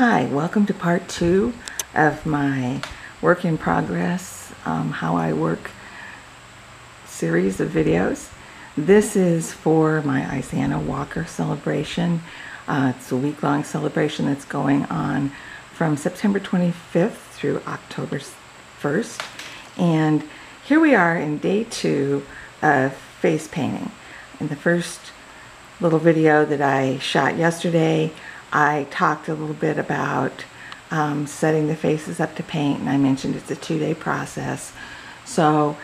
Hi, welcome to part 2 of my work in progress, how I work series of videos. This is for my Izannah Walker celebration. It's a week-long celebration that's going on from September 25th through October 1st. And here we are in day 2 of face painting. In the first little video that I shot yesterday, I talked a little bit about setting the faces up to paint, and I mentioned it's a 2-day process. So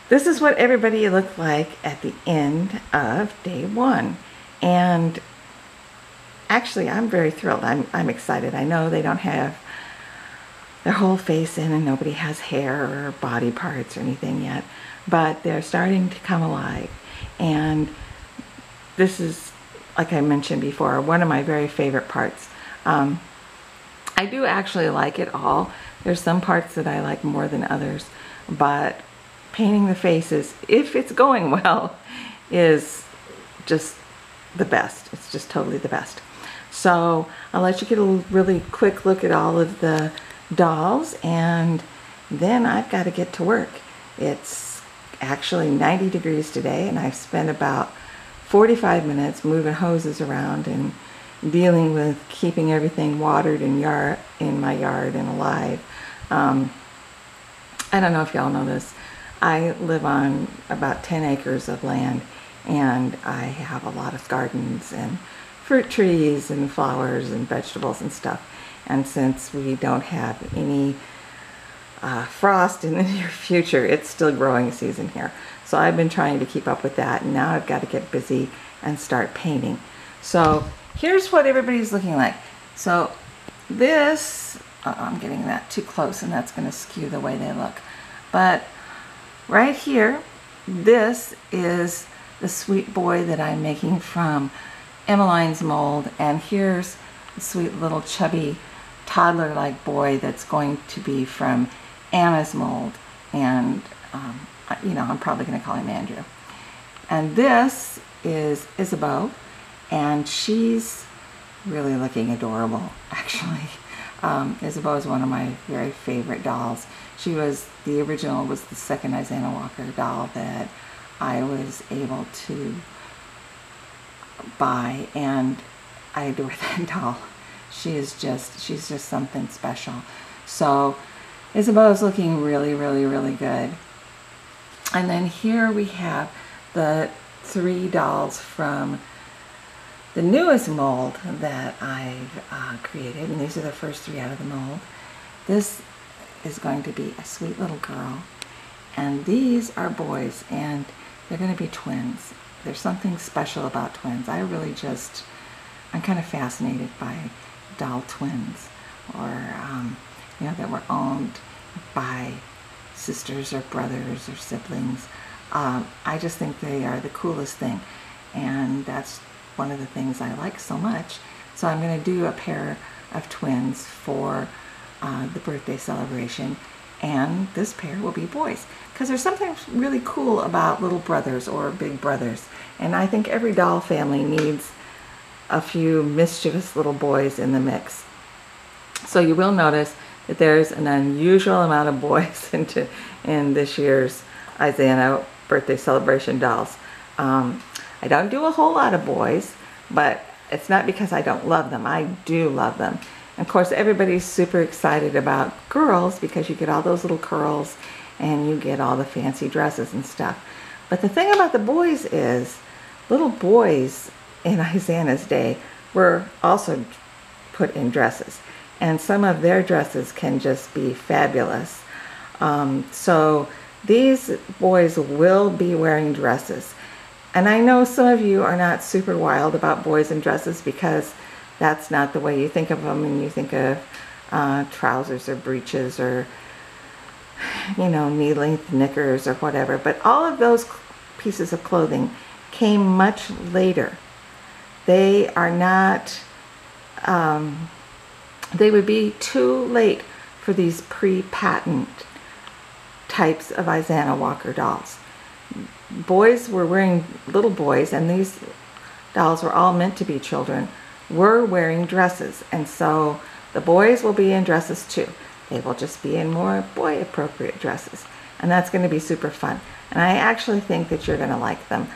this is what everybody looked like at the end of day 1. And actually, I'm very thrilled. I'm excited. I know they don't have their whole face in and nobody has hair or body parts or anything yet, but they're starting to come alive. And this is, like I mentioned before, one of my very favorite parts. I do actually like it all. There's some parts that I like more than others, but painting the faces, if it's going well, is just the best. It's just totally the best. So I'll let you get a really quick look at all of the dolls, and then I've got to get to work. It's actually 90 degrees today, and I've spent about 45 minutes moving hoses around and dealing with keeping everything watered in my yard and alive. I don't know if y'all know this. I live on about 10 acres of land, and I have a lot of gardens and fruit trees and flowers and vegetables and stuff. And since we don't have any frost in the near future, it's still growing season here. So I've been trying to keep up with that, and now I've got to get busy and start painting. So here's what everybody's looking like. So this, I'm getting that too close, and that's going to skew the way they look. But right here, this is the sweet boy that I'm making from Emmeline's mold, and here's the sweet little chubby toddler-like boy that's going to be from Anna's mold, and you know, I'm probably going to call him Andrew. And this is Isabel, and she's really looking adorable, actually. Isabel is one of my very favorite dolls. She was, the original was the second Izannah Walker doll that I was able to buy, and I adore that doll. She's just something special. So Isabel is looking really, really, really good. And then here we have the 3 dolls from the newest mold that I've created, and these are the first 3 out of the mold. This is going to be a sweet little girl, and these are boys, and they're going to be twins. There's something special about twins. I'm kind of fascinated by doll twins, or you know, that were owned by sisters or brothers or siblings. I just think they are the coolest thing, and that's one of the things I like so much. So I'm going to do a pair of twins for the birthday celebration, and this pair will be boys, because there's something really cool about little brothers or big brothers, and I think every doll family needs a few mischievous little boys in the mix. So you will notice that there's an unusual amount of boys in this year's Izannah birthday celebration dolls. I don't do a whole lot of boys, but it's not because I don't love them. I do love them. And of course, everybody's super excited about girls because you get all those little curls and you get all the fancy dresses and stuff. But the thing about the boys is, little boys in Izannah's day were also put in dresses, and some of their dresses can just be fabulous. So these boys will be wearing dresses, and I know some of you are not super wild about boys in dresses because that's not the way you think of them, and you think of trousers or breeches or, you know, knee-length knickers or whatever. But all of those pieces of clothing came much later. They are not, they would be too late for these pre-patent types of Izannah Walker dolls. Boys were wearing, little boys, and these dolls were all meant to be children, we're wearing dresses, and so the boys will be in dresses too. They will just be in more boy appropriate dresses, and that's going to be super fun. And I actually think that you're going to like them.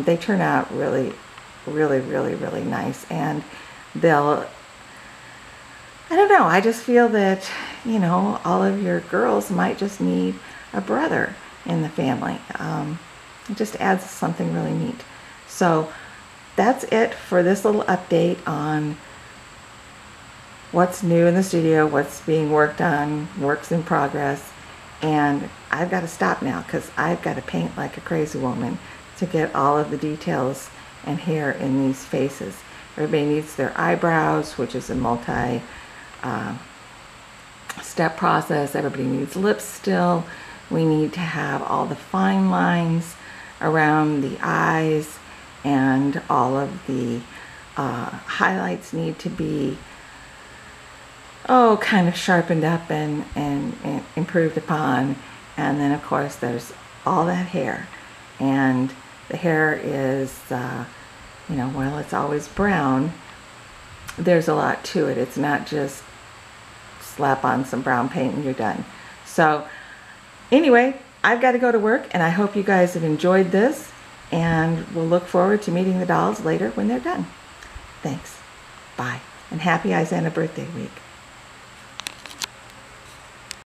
They turn out really, really, really, really nice, and they'll, I don't know, I just feel that, you know, all of your girls might just need a brother in the family. It just adds something really neat. So that's it for this little update on what's new in the studio, what's being worked on, works in progress. And I've got to stop now because I've got to paint like a crazy woman to get all of the details and hair in these faces. Everybody needs their eyebrows, which is a multi step process. Everybody needs lips still. We need to have all the fine lines around the eyes, and all of the highlights need to be kind of sharpened up and improved upon. And then of course there's all that hair, and the hair is you know, while it's always brown, there's a lot to it. It's not just slap on some brown paint and you're done. So anyway, I've got to go to work, and I hope you guys have enjoyed this, and we'll look forward to meeting the dolls later when they're done. Thanks. Bye. And happy Izannah birthday week.